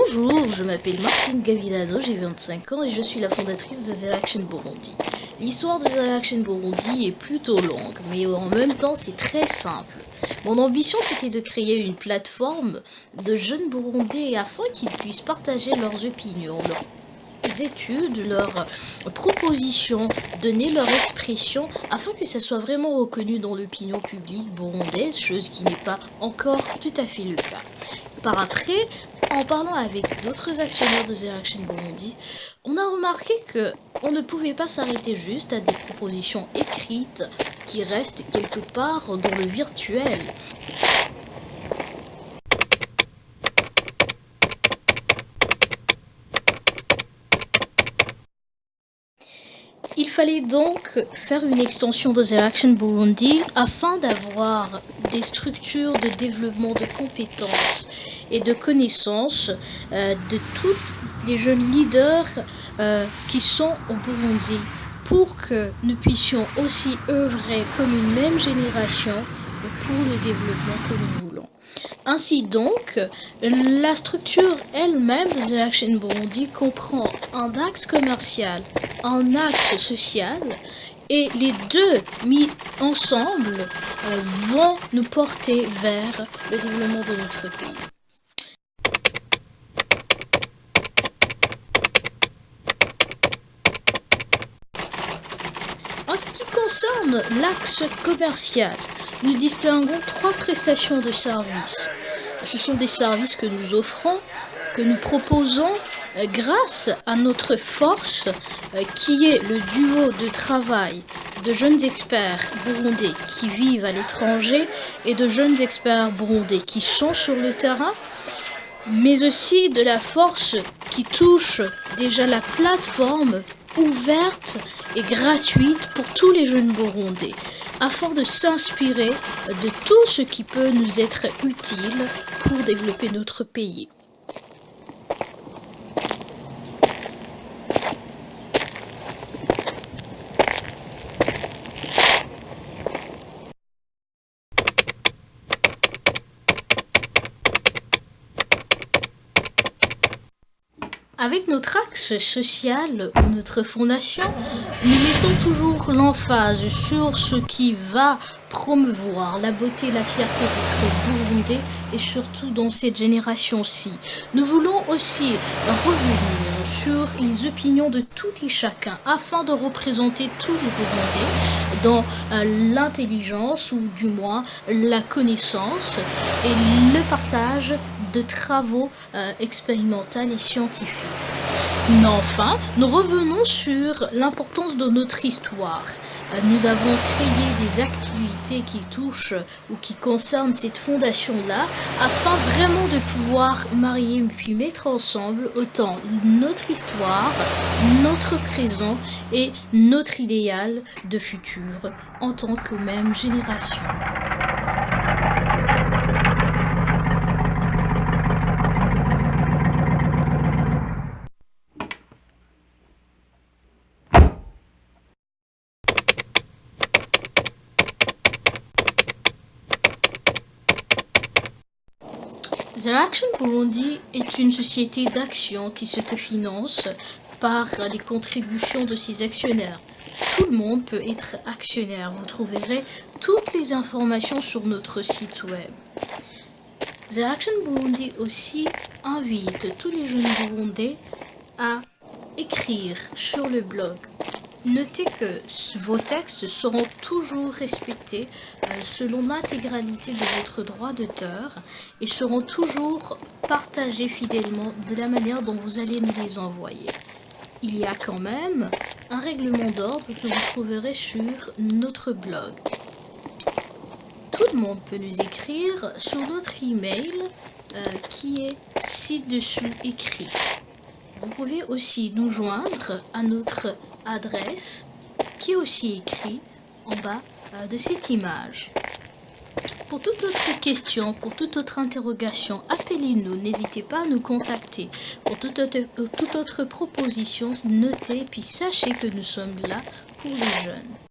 Bonjour, je m'appelle Martine Gavilano, j'ai 25 ans et je suis la fondatrice de The Action Burundi. L'histoire de The Action Burundi est plutôt longue, mais en même temps c'est très simple. Mon ambition c'était de créer une plateforme de jeunes Burundais afin qu'ils puissent partager leurs opinions, leurs études, leurs propositions, donner leur expression afin que ça soit vraiment reconnu dans l'opinion publique burundaise, chose qui n'est pas encore tout à fait le cas. Par après, en parlant avec d'autres actionnaires de The Action Burundi, on a remarqué que on ne pouvait pas s'arrêter juste à des propositions écrites qui restent quelque part dans le virtuel. Il fallait donc faire une extension de The Action Burundi afin d'avoir des structures de développement de compétences et de connaissances de tous les jeunes leaders qui sont au Burundi pour que nous puissions aussi œuvrer comme une même génération pour le développement que nous voulons. Ainsi donc, la structure elle-même de The Action Burundi comprend un axe commercial, un axe social, et les deux mis ensemble vont nous porter vers le développement de notre pays. En ce qui concerne l'axe commercial, nous distinguons trois prestations de services. Ce sont des services que nous offrons, que nous proposons grâce à notre force qui est le duo de travail de jeunes experts burundais qui vivent à l'étranger et de jeunes experts burundais qui sont sur le terrain, mais aussi de la force qui touche déjà la plateforme ouverte et gratuite pour tous les jeunes burundais, afin de s'inspirer de tout ce qui peut nous être utile pour développer notre pays. Avec notre axe social ou notre fondation, nous mettons toujours l'emphase sur ce qui va promouvoir la beauté et la fierté d'être burundais et surtout dans cette génération-ci. Nous voulons aussi revenir sur les opinions de tout et chacun afin de représenter tous les Burundais dans l'intelligence ou du moins la connaissance et le partage de travaux expérimentaux et scientifiques. Mais enfin, nous revenons sur l'importance de notre histoire. Nous avons créé des activités qui touchent ou qui concernent cette fondation-là afin vraiment de pouvoir marier puis mettre ensemble autant notre histoire, notre présent et notre idéal de futur en tant que même génération. The Action Burundi est une société d'action qui s'autofinance par les contributions de ses actionnaires. Tout le monde peut être actionnaire. Vous trouverez toutes les informations sur notre site web. The Action Burundi aussi invite tous les jeunes burundais à écrire sur le blog. Notez que vos textes seront toujours respectés selon l'intégralité de votre droit d'auteur et seront toujours partagés fidèlement de la manière dont vous allez nous les envoyer. Il y a quand même un règlement d'ordre que vous trouverez sur notre blog. Tout le monde peut nous écrire sur notre email qui est ci-dessous écrit. Vous pouvez aussi nous joindre à notre adresse qui est aussi écrit en bas de cette image. Pour toute autre question, pour toute autre interrogation, appelez-nous, n'hésitez pas à nous contacter. Pour toute autre proposition, notez puis sachez que nous sommes là pour les jeunes.